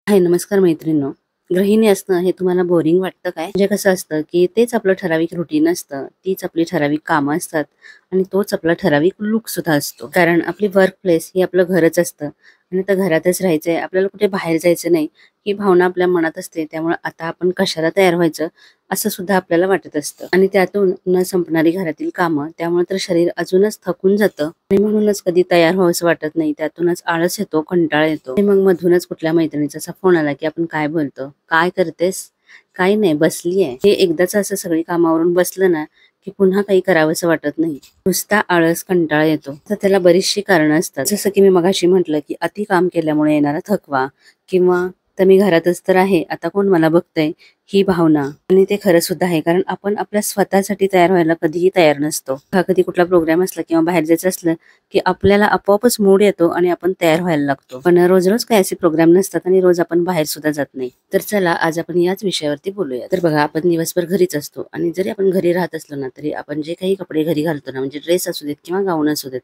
हाय, नमस्कार मैत्रिणींनो. गृहिणी असणं हे तुम्हाला बोरिंग वाटतं काय? म्हणजे कसं असतं, की तेच आपलं ठराविक रुटीन असतं, तीच आपली ठराविक कामं असतात आणि तोच आपला ठराविक लूक सुद्धा असतो. कारण आपली वर्क प्लेस ही आपलं घरच असतं आणि त्या घरातच राहायचंय, आपल्याला कुठे बाहेर जायचं नाही, ही भावना आपल्या मनात असते. त्यामुळे आता आपण कशाला तयार व्हायचं, असं सुद्धा आपल्याला वाटत असतं आणि त्यातून न संपणारी घरातील कामं, त्यामुळे तर शरीर अजूनच थकून जातं आणि म्हणूनच कधी तयार व्हावंसं वाटत नाही. त्यातूनच आळस येतो, कंटाळा येतो आणि मग मधूनच कुठल्या मैत्रिणीचा असा फोन आला, की आपण काय बोलतो, काय करतेस? काही नाही, बसलीये. हे एकदाच असं सगळी कामावरून बसलं ना, की पुन्हा काही करावंसं वाटत नाही. नुसता आळस, कंटाळा येतो. तर त्याला बरीचशी कारणं असतात. जसं की मी मगाशी म्हटलं, की अति काम केल्यामुळे येणारा थकवा किंवा तर मी घरातच तर आहे, आता कोण मला बघतंय, ही भावना. आणि ते खरं सुद्धा आहे, कारण आपण आपल्या स्वतःसाठी तयार व्हायला कधीही तयार नसतो. हा कधी कुठला प्रोग्राम असला किंवा बाहेर जायचं असलं, की आपल्याला आपोआपच मूड येतो आणि आपण तयार व्हायला लागतो. पण रोज रोज काय असे प्रोग्राम नसतात आणि रोज आपण बाहेर सुद्धा जात नाही. तर चला आज आपण याच विषयावरती बोलूया. तर बघा, आपण दिवसभर घरीच असतो आणि जरी आपण घरी राहत असलो ना, तरी आपण जे काही कपडे घरी घालतो ना, म्हणजे ड्रेस असू देत किंवा गाऊन असू देत,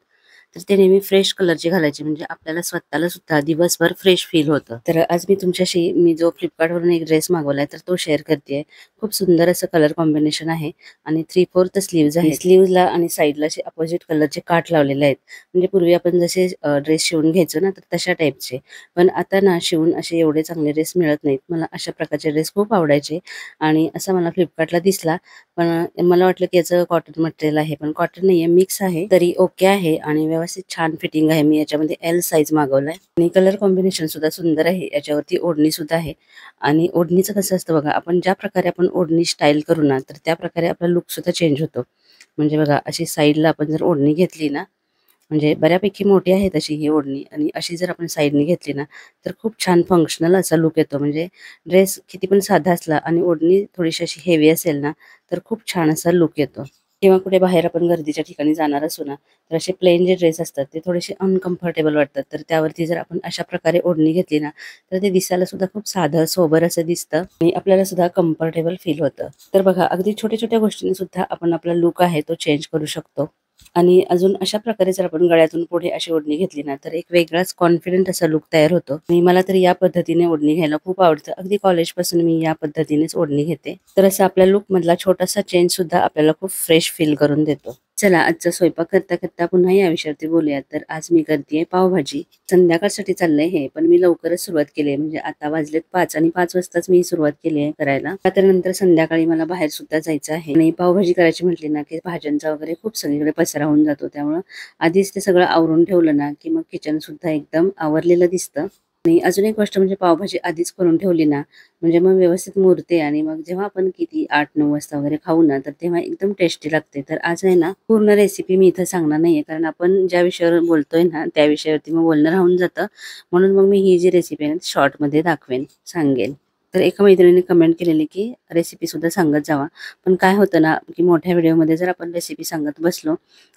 तर ते नेहमी फ्रेश कलरचे घालायचे, म्हणजे आपल्याला स्वतःला सुद्धा दिवसभर फ्रेश फील होतं. तर आज मी जो फ्लिपकार्टवरून एक ड्रेस मागवलाय, तर तो शेअर करते. खूप सुंदर असं कलर कॉम्बिनेशन आहे आणि 3/4 स्लीव्ज आहे. स्लीव्हला आणि साईडला असे अपोजिट कलरचे काठ लावलेले आहेत. म्हणजे पूर्वी आपण जसे ड्रेस शिवून घ्यायचो ना, तर तशा टाईपचे. पण आता ना शिवून असे एवढे चांगले ड्रेस मिळत नाहीत. मला अशा प्रकारचे ड्रेस खूप आवडायचे आणि असा मला फ्लिपकार्टला दिसला. पण मला वाटलं की याचं कॉटन मटेरियल आहे, पण कॉटन नाहीये, मिक्स आहे. तरी ओके आहे आणि व्यवस्थित छान फिटिंग आहे. मी याच्यामध्ये एल साईज मागवलाय आणि कलर कॉम्बिनेशन सुद्धा सुंदर आहे. याच्यावरती ओढणी सुद्धा आहे आणि ओढणीचं कसं असतं बघा, आपण ज्या प्रकारे आपण ओढणी स्टाईल करू ना, तर त्या प्रकारे आपला लुक सुद्धा चेंज होतो. म्हणजे बघा, अशी साईडला आपण जर ओढणी घेतली ना, म्हणजे बऱ्यापैकी मोठी आहे तशी ही ओढणी आणि अशी जर आपण साईडनी घेतली ना, तर खूप छान फंक्शनल असा लुक येतो. म्हणजे ड्रेस किती पण साधा असला आणि ओढणी थोडीशी अशी हेवी असेल ना, तर खूप छान असा लुक येतो. किंवा कुठे बाहेर आपण गर्दीच्या ठिकाणी जाणार असू ना, तर असे प्लेन जे ड्रेस असतात ते थोडेसे अनकम्फर्टेबल वाटतात. तर त्यावरती जर आपण अशा प्रकारे ओढणी घेतली ना, तर ते दिसायला सुद्धा खूप साधं सोबर असं दिसतं आणि आपल्याला सुद्धा कम्फर्टेबल फील होतं. तर बघा, अगदी छोट्या-छोट्या गोष्टींनी सुद्धा आपण आपला लुक आहे तो चेंज करू शकतो. आणि अजून अशा प्रकारे जर आपण गळ्यातून पुढे अशी ओढणी घेतली ना, तर एक वेगळाच कॉन्फिडंट असा लुक तयार होतो आणि मला तर या पद्धतीने ओढणी घ्यायला खूप आवडतं. अगदी कॉलेजपासून मी या पद्धतीनेच ओढणी घेते. तर असं आपल्या लुक मधला छोटासा चेंज सुद्धा आपल्याला खूप फ्रेश फील करून देतो. चला, आजचा स्वयंपाक करता करता पुन्हा या विषयावरती बोलूया. तर आज मी करतेय पावभाजी. संध्याकाळसाठी चाललंय हे, पण मी लवकरच सुरुवात केली आहे. म्हणजे आता वाजलेत 5 आणि 5 वाजताच मी सुरुवात केली आहे करायला. तर नंतर संध्याकाळी मला बाहेर सुद्धा जायचं आहे आणि पावभाजी करायची म्हटली ना, की भाज्यांचा वगैरे खूप सगळीकडे पसारा होऊन जातो. त्यामुळं आधीच ते सगळं आवरून ठेवलं ना, की मग किचन सुद्धा एकदम आवरलेलं दिसतं. आणि अजून एक गोष्ट म्हणजे पावभाजी आधीच करून ठेवली ना, म्हणजे मग व्यवस्थित मुरते आणि मग जेव्हा आपण किती 8-9 वाजता वगैरे खाऊ ना, तर तेव्हा एकदम टेस्टी लागते. तर आज आहे ना, पूर्ण रेसिपी मी इथं सांगणार नाहीये, कारण आपण ज्या विषयावर बोलतोय ना, त्या विषयावरती मग बोलणं राहून जातं. म्हणून मग मी ही जी रेसिपी आहे ना, शॉर्टमध्ये दाखवेन, सांगेन. तर एका मैत्रिणीने कमेंट केलेली, की रेसिपी सुद्धा सांगत जावा. पण काय होतं ना, की मोठ्या व्हिडिओमध्ये जर आपण रेसिपी सांगत बसलो,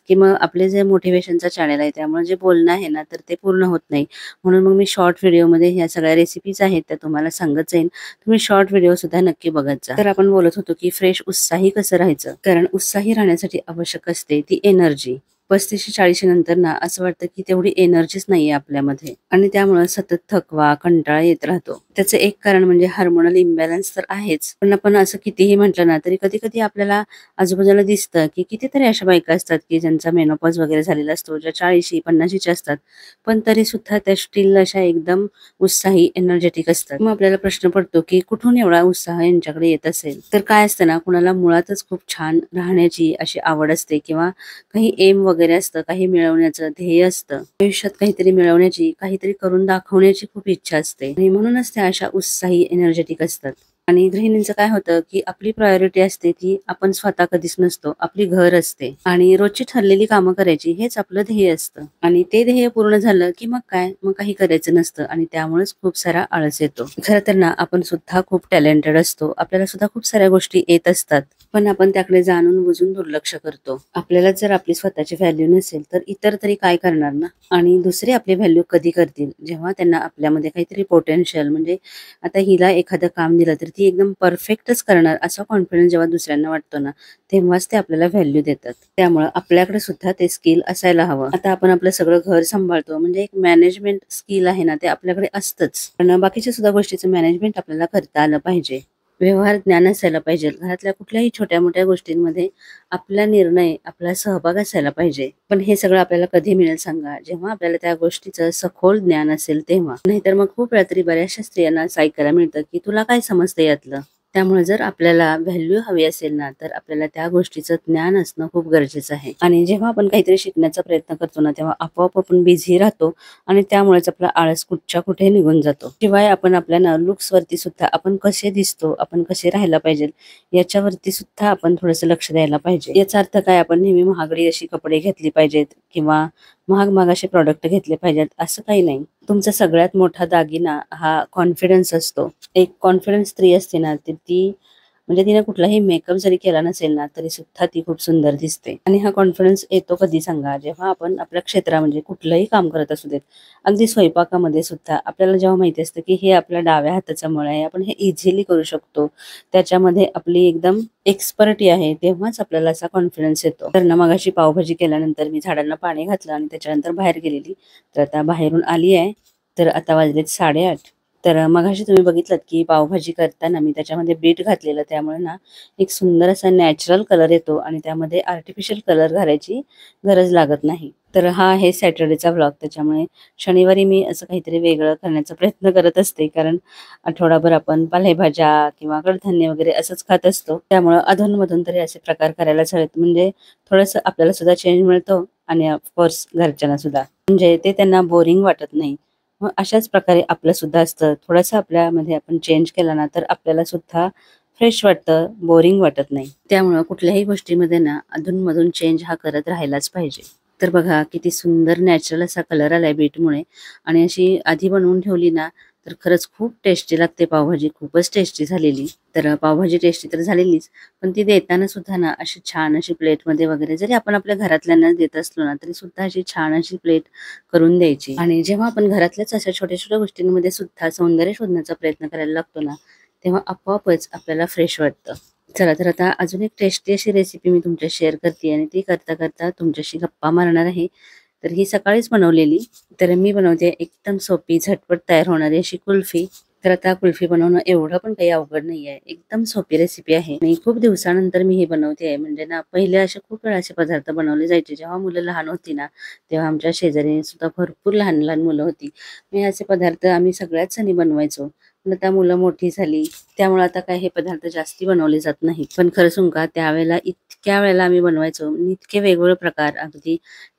की मग आपले जे मोटिव्हेशनचा चॅनल आहे, त्यामुळे जे बोलणं आहे ना, तर ते पूर्ण होत नाही. म्हणून मग मी शॉर्ट व्हिडिओमध्ये ह्या सगळ्या रेसिपीज आहेत त्या तुम्हाला सांगत जाईन. तुम्ही शॉर्ट व्हिडिओ सुद्धा नक्की बघत जा. तर आपण बोलत होतो, की फ्रेश उत्साही कसं राहायचं? कारण उत्साही राहण्यासाठी आवश्यक असते ती एनर्जी. 35-40 नंतर ना असं वाटतं, की तेवढी एनर्जीच नाहीये आपल्यामध्ये आणि त्यामुळे सतत थकवा, कंटाळा येत राहतो. त्याचं एक कारण म्हणजे हार्मोनल इम्बॅलन्स तर आहेच. पण आपण असं कितीही म्हटलं ना, तरी कधी-कधी आपल्याला आजूबाजूला दिसतं, की कितीतरी अशा बायका असतात, की ज्यांचा मेनोपॉज वगैरे झालेला असतो, ज्या 40-50च्या असतात. पण तरी सुद्धा त्या स्टील अशा एकदम उत्साही, एनर्जेटिक असतात. मग आपल्याला प्रश्न पडतो, की कुठून एवढा उत्साह यांच्याकडे येत असेल? तर काय असतं ना, कुणाला मुळातच खूप छान राहण्याची अशी आवड असते किंवा काही एम वगैरे असतं, काही मिळवण्याचं ध्येय असतं. आयुष्यात काहीतरी मिळवण्याची, काहीतरी करून दाखवण्याची खूप इच्छा असते आणि म्हणूनच त्या अशा उत्साही, एनर्जेटिक असतात. आणि गृहिणींचं काय होतं, की आपली प्रायोरिटी असते ती आपण स्वतः कधीच नसतो. आपली घर असते आणि रोजची ठरलेली कामं करायची हेच आपलं ध्येय असतं आणि ते ध्येय पूर्ण झालं, की मग काय? मग काही करायचं नसतं आणि त्यामुळेच खूप सारा आळस येतो. खरं तर ना, आपण सुद्धा खूप टॅलेंटेड असतो. आपल्याला सुद्धा खूप साऱ्या गोष्टी येत असतात. पण आपण त्याकडे जाणून बुजून दुर्लक्ष करतो. आपल्याला जर आपली स्वतःची व्हॅल्यू नसेल, तर इतर तरी काय करणार ना? आणि दुसरे आपली व्हॅल्यू कधी करतील? जेव्हा त्यांना आपल्यामध्ये काहीतरी पोटेन्शियल, म्हणजे आता हिला एखादं काम दिलं तर अगदी एकदम परफेक्टच करणार असा कॉन्फिडन्स जेव्हा दुसऱ्यांना वाटतो ना, तेव्हाच ते आपल्याला व्हॅल्यू देतात. त्यामुळे आपल्याकडे सुद्धा ते स्किल असायला हवं. आता आपण आपलं सगळं घर सांभाळतो म्हणजे एक मॅनेजमेंट स्किल आहे ना, ते आपल्याकडे असतंच. पण बाकीच्या सुद्धा गोष्टीचं मॅनेजमेंट आपल्याला करता आलं पाहिजे. व्यवहार ज्ञान असायला पाहिजे. घरातल्या कुठल्याही छोट्या-मोठ्या गोष्टींमध्ये आपला निर्णय, आपला सहभाग असायला पाहिजे. पण हे सगळं आपल्याला कधी मिळेल सांगा? जेव्हा आपल्याला त्या गोष्टीचं सखोल ज्ञान असेल तेव्हा. नाहीतर मग खूप वेळा तरी बऱ्याचशा स्त्रियांना असं ऐकायला मिळतं, की तुला काय समजतं यातलं? त्यामुळे जर आपल्याला व्हॅल्यू हवी असेल ना, तर आपल्याला त्या गोष्टीचं ज्ञान असणं खूप गरजेचं आहे. आणि जेव्हा आपण काहीतरी शिकण्याचा प्रयत्न करतो ना, तेव्हा आपोआप आपण बिझी राहतो आणि त्यामुळेच आपला आळस कुठच्या कुठे निघून जातो. शिवाय आपण आपल्या ना लुक्स वरती सुद्धा आपण कसे दिसतो, आपण कसे राहायला पाहिजे याच्यावरती सुद्धा आपण थोडंसं लक्ष द्यायला पाहिजे. याचा अर्थ काय आपण नेहमी महागडी अशी कपडे घेतली पाहिजेत किंवा महाग असे प्रॉडक्ट घेतले पाहिजेत असं काही नाही. तुमचा सगळ्यात मोठा दागिना हा कॉन्फिडन्स असतो. एक कॉन्फिडन्स स्त्री असते ना, ती म्हणजे तिने कुठलाही मेकअप जरी केला नसेल ना, तरी सुद्धा ती खूप सुंदर दिसते. आणि हा कॉन्फिडन्स येतो कधी सांगा? जेव्हा आपण आपल्या क्षेत्रात म्हणजे कुठलंही काम करत असू देत. अगदी स्वयंपाकामध्ये सुद्धा आपल्याला जेव्हा माहिती असतं, की हे आपल्या डाव्या हाताचं मळ आहे, आपण हे इझिली करू शकतो. त्याच्यामध्ये आपली एकदम एक्सपर्टी आहे, तेव्हाच आपल्याला असा कॉन्फिडन्स येतो. तर ना मगाशी पावभाजी केल्यानंतर मी झाडांना पाणी घातलं आणि त्याच्यानंतर बाहेर गेलेली. तर आता बाहेरून आली आहे. तर आता वाजलेत 8:30. तर मगाशी तुम्ही बघितलत, की पावभाजी करताना मी त्याच्यामध्ये बीट घातलेलं. त्यामुळे ना एक सुंदर असा नॅचरल कलर येतो आणि त्यामध्ये आर्टिफिशियल कलर घालायची गरज लागत नाही. तर हा आहे सॅटर्डेचा व्लॉग. त्याच्यामुळे शनिवारी मी असं काहीतरी वेगळं करण्याचा प्रयत्न करत असते. कारण आठवडाभर आपण पालेभाज्या किंवा कडधान्य वगैरे असंच खात असतो. त्यामुळं अधूनमधून तरी असे प्रकार करायलाच हवेत. म्हणजे थोडंसं आपल्याला सुद्धा चेंज मिळतो आणि ऑफकोर्स घरच्यांना सुद्धा. म्हणजे ते त्यांना बोरिंग वाटत नाही. मग अशाच प्रकारे आपलं सुद्धा असतं. थोडंसं आपल्यामध्ये आपण चेंज केला ना, तर आपल्याला सुद्धा फ्रेश वाटतं, बोरिंग वाटत नाही. त्यामुळं कुठल्याही गोष्टीमध्ये ना अधून-मधून चेंज हा करत राहायलाच पाहिजे. तर बघा किती सुंदर नॅचरल असा कलर आलाय बीटमुळे आणि अशी आधी बनवून ठेवली ना, तर खरंच खूप टेस्टी लागते पावभाजी. खूपच टेस्टी झालेली. तर पावभाजी टेस्टी तर झालेलीच, पण ती देताना सुद्धा ना अशी छान अशी प्लेटमध्ये वगैरे जरी आपण आपल्या घरातल्यांना देत असलो ना, तरी सुद्धा अशी छान अशी प्लेट करून द्यायची. आणि जेव्हा आपण घरातल्याच अशा छोट्या-छोट्या गोष्टींमध्ये सुद्धा सौंदर्य शोधण्याचा प्रयत्न करायला लागतो ना, तेव्हा आपोआपच आपल्याला फ्रेश वाटतं. चला तर आता अजून एक टेस्टी अशी रेसिपी मी तुमच्याशी शेअर करते आणि ती करता-करता तुमच्याशी गप्पा मारणार आहे. तर ही सकाळीच बनवलेली. तर मी बनवते एकदम सोपी, झटपट तयार होणारी अशी कुल्फी. तर आता कुल्फी बनवणं एवढं पण काही अवघड नाहीये. एकदम सोपी रेसिपी आहे आणि खूप दिवसानंतर मी ही बनवते आहे. म्हणजे ना पहिले असे खूप वेळा असे पदार्थ बनवले जायचे. जेव्हा मुलं लहान होती ना, तेव्हा आमच्या शेजारी सुद्धा भरपूर लहान-लहान मुलं होती. मी असे पदार्थ आम्ही सगळ्याच जणी बनवायचो. पण आता मुलं मोठी झाली, त्यामुळे आता काय हे पदार्थ जास्ती बनवले जात नाहीत. पण खरं सांगू का त्यावेळेला इतक्या वेळेला आम्ही बनवायचो आणि इतके वेगवेगळे प्रकार अगदी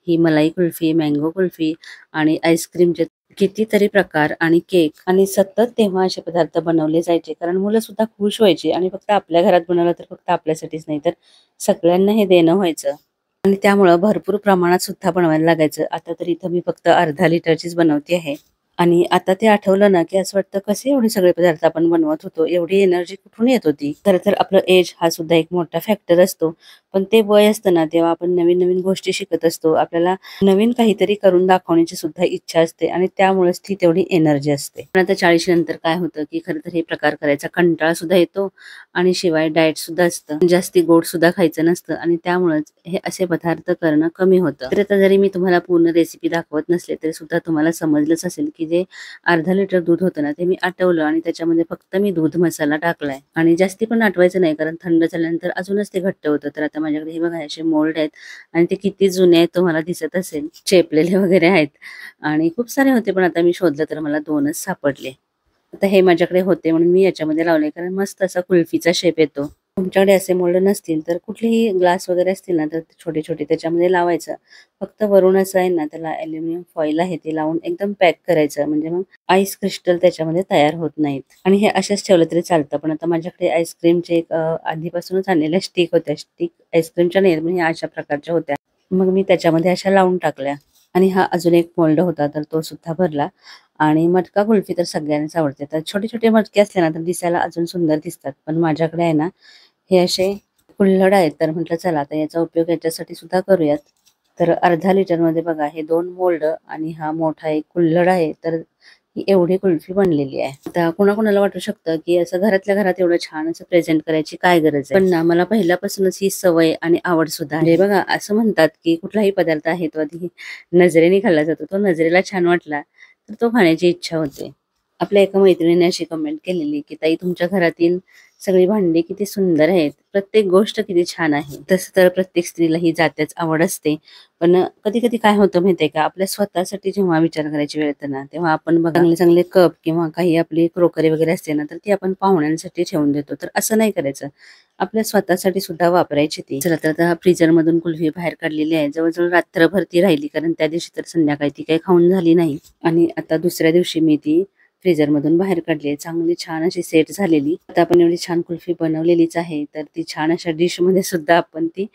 ही मलाई कुल्फी, मँगो कुल्फी आणि आईस्क्रीमचे कितीतरी प्रकार आणि केक आणि सतत तेव्हा असे पदार्थ बनवले जायचे. कारण मुलं सुद्धा खुश व्हायची आणि फक्त आपल्या घरात बनवलं तर फक्त आपल्यासाठीच नाही तर सगळ्यांना हे देणं व्हायचं. आणि त्यामुळं भरपूर प्रमाणात सुद्धा बनवायला लागायचं. आता तर इथं मी फक्त अर्धा लिटरचीच बनवते आहे. आणि आता ते आठवलं ना, की असं वाटतं कसे एवढे सगळे पदार्थ आपण बनवत होतो. एवढी एनर्जी कुठून येत होती. खरं तर आपलं एज हा सुद्धा एक मोठा फॅक्टर असतो. पण ते वय असतं ना, तेव्हा आपण नवीन-नवीन गोष्टी शिकत असतो. आपल्याला नवीन काहीतरी करून दाखवण्याची सुद्धा इच्छा असते आणि त्यामुळेच ती तेवढी एनर्जी असते. पण आता 40 नंतर काय होतं, की खरं तर हे प्रकार करायचा कंटाळा सुद्धा येतो आणि शिवाय डाएट सुद्धा असतं. जास्ती गोड सुद्धा खायचं नसतं आणि त्यामुळेच हे असे पदार्थ करणं कमी होतं. तर आता जरी मी तुम्हाला पूर्ण रेसिपी दाखवत नसले तरी सुद्धा तुम्हाला समजलंच असेल, की जे अर्धा लिटर दूध होतं ना, ते मी आटवलं आणि त्याच्यामध्ये फक्त मी दूध मसाला टाकलाय आणि जास्ती पण आटवायचं नाही कारण थंड झाल्यानंतर अजूनच ते घट्ट होतं. तर आता माझ्याकडे हे बघा असे मोल्ड आहेत आणि ते किती जुने आहेत तुम्हाला दिसत असेल. चेपलेले वगैरे आहेत आणि खूप सारे होते पण आता मी शोधलं तर मला 2च सापडले. आता हे माझ्याकडे होते म्हणून मी याच्यामध्ये लावले कारण मस्त असा कुल्फीचा शेप येतो. तुमच्याकडे असे मोल्ड नसतील तर कुठलेही ग्लास वगैरे असतील ना तर छोटे-छोटे त्याच्यामध्ये लावायचं. फक्त वरून असं आहे ना त्याला ॲल्युमिनियम फॉइल आहे ते लावून एकदम पॅक करायचं म्हणजे मग आईस क्रिस्टल त्याच्यामध्ये तयार होत नाहीत. आणि हे असेच ठेवलं तरी चालतं. पण आता माझ्याकडे आईस्क्रीमचे एक आधीपासूनच आणलेल्या स्टिक होत्या. स्टिक आईस्क्रीमच्या नाहीत पण ह्या अशा प्रकारच्या होत्या. मग मी त्याच्यामध्ये अशा लावून टाकल्या. आणि हा अजून एक मोल्ड होता तर तो सुद्धा भरला. आणि मटका कुल्फी तर सगळ्यांनाच आवडते. तर छोटे-छोटे मटके असले ना तर दिसायला अजून सुंदर दिसतात. पण माझ्याकडे आहे ना हे असे कुल्हड आहेत. तर म्हटलं चला आता याचा उपयोग याच्यासाठी सुद्धा करूयात. तर अर्धा लिटरमध्ये बघा हे 2 मोल्ड आणि हा मोठा एक कुल्हड आहे. तर ही एवढी कुल्फी बनलेली आहे. आता कोणाकोणाला वाटू शकतं की असं घरातल्या घरात एवढं छान असं प्रेझेंट करायची काय गरज आहे, पण ना मला पहिल्यापासूनच ही सवय आणि आवड सुद्धा आहे. बघा असं म्हणतात की कुठलाही पदार्थ आहे तो आधी नजरेने खाल्ला जातो, तो नजरेला छान वाटला तर तो खाण्याची इच्छा होते. आपल्या एका मैत्रिणीने अशी कमेंट केलेली की ताई तुमच्या घरातील सगळी भांडी किती सुंदर आहेत, प्रत्येक गोष्ट किती छान आहे. तसं तर प्रत्येक स्त्रीला ही जात्याच आवड असते, पण कधी कधी काय होतं माहितीये का, आपल्या स्वतःसाठी जेव्हा विचार करायची वेळ येते ना, तेव्हा आपण बघा चांगले चांगले कप किंवा काही आपली क्रोकरी वगैरे असते ना, तर ती आपण पाहुण्यांसाठी ठेवून देतो. तर असं नाही करायचं, आपल्या स्वतःसाठी सुद्धा वापरायची ती. चला तर आता फ्रीजर मधून कुल्फी बाहेर काढलेली आहे. जवळजवळ रात्रभर ती राहिली, कारण त्या दिवशी तर संध्याकाळी ती काही खाऊन झाली नाही. आणि आता दुसऱ्या दिवशी मी ती फ्रीजर मधून बाहेर काढली आहे. चांगली छान अशी सेट झालेली. आता आपण एवढी छान कुल्फी बनवलेलीच आहे, तर ती छान अशा डिश मध्ये सुद्धा आपण ती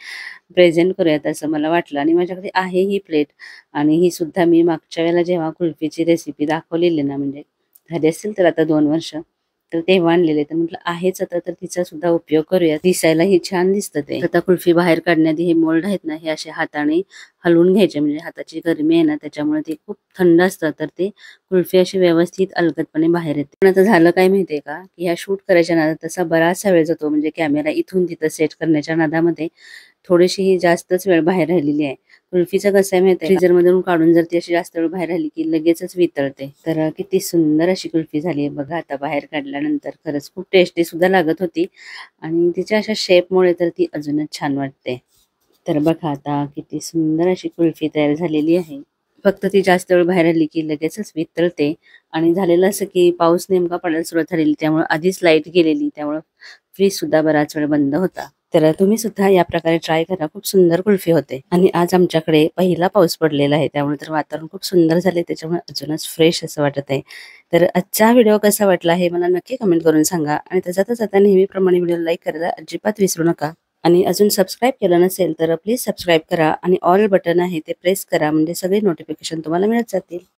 प्रेझेंट करूयात असं मला वाटलं. आणि माझ्याकडे आहे ही प्लेट, आणि ही सुद्धा मी मागच्या वेळेला जेव्हा कुल्फीची रेसिपी दाखवलेली ना, म्हणजे झाली असेल तर आता 2 वर्ष, तर तेव्हा आणलेले. तर म्हटलं आहेच आता, तर तिचा सुद्धा उपयोग करूया. दिसायला ही छान दिसतं ते. आता कुल्फी बाहेर काढण्याआधी हे मोल्ड आहेत ना, हे असे हाताने हलवून घ्यायचे, म्हणजे हाताची गरमी आहे ना त्याच्यामुळे ते खूप थंड असतं, तर ते कुल्फी अशी व्यवस्थित अलगदपणे बाहेर येते. पण आता झालं काय माहितीये का, की ह्या शूट करायच्या नादात तसा बराचसा वेळ जातो, म्हणजे कॅमेरा इथून तिथं सेट करण्याच्या नादामध्ये थोडीशी ही जास्तच वेळ बाहेर राहिलेली आहे. कुल्फीचं कसं आहे माहिती आहे, फ्रीजर मधून काढून जर ती अशी जास्त वेळ बाहेर राहिली की लगेचच वितळते. तर किती सुंदर अशी कुल्फी झाली आहे बघा आता बाहेर काढल्यानंतर. खरंच खूप टेस्टी सुद्धा लागत होती, आणि तिच्या अशा शेपमुळे तर ती अजूनच छान वाटते. तर बघा आता किती सुंदर अशी कुल्फी तयार झालेली आहे. फक्त ती जास्त वेळ बाहेर आली की लगेचच वितळते. आणि झालेलं असं की पाऊस नेमका पडायला सुरुवात झालेली, त्यामुळे आधीच लाईट गेलेली, त्यामुळे फ्रीज सुद्धा बराच वेळ बंद होता. तर तुम्ही सुद्धा या प्रकारे ट्राय करा, खूप सुंदर कुल्फी होते. आणि आज आमच्याकडे पहिला पाऊस पडलेला आहे, त्यामुळे तर वातावरण खूप सुंदर झाले, त्याच्यामुळे अजूनच फ्रेश असं वाटत आहे. तर आजचा व्हिडिओ कसा वाटला हे मला नक्की कमेंट करून सांगा. आणि त्याच्यातच आता नेहमीप्रमाणे व्हिडिओ लाईक करायला अजिबात विसरू नका. आणि अजून सबस्क्राईब केलं नसेल तर प्लीज सबस्क्राईब करा, आणि ऑल बटन आहे ते प्रेस करा, म्हणजे सगळे नोटिफिकेशन तुम्हाला मिळत जातील.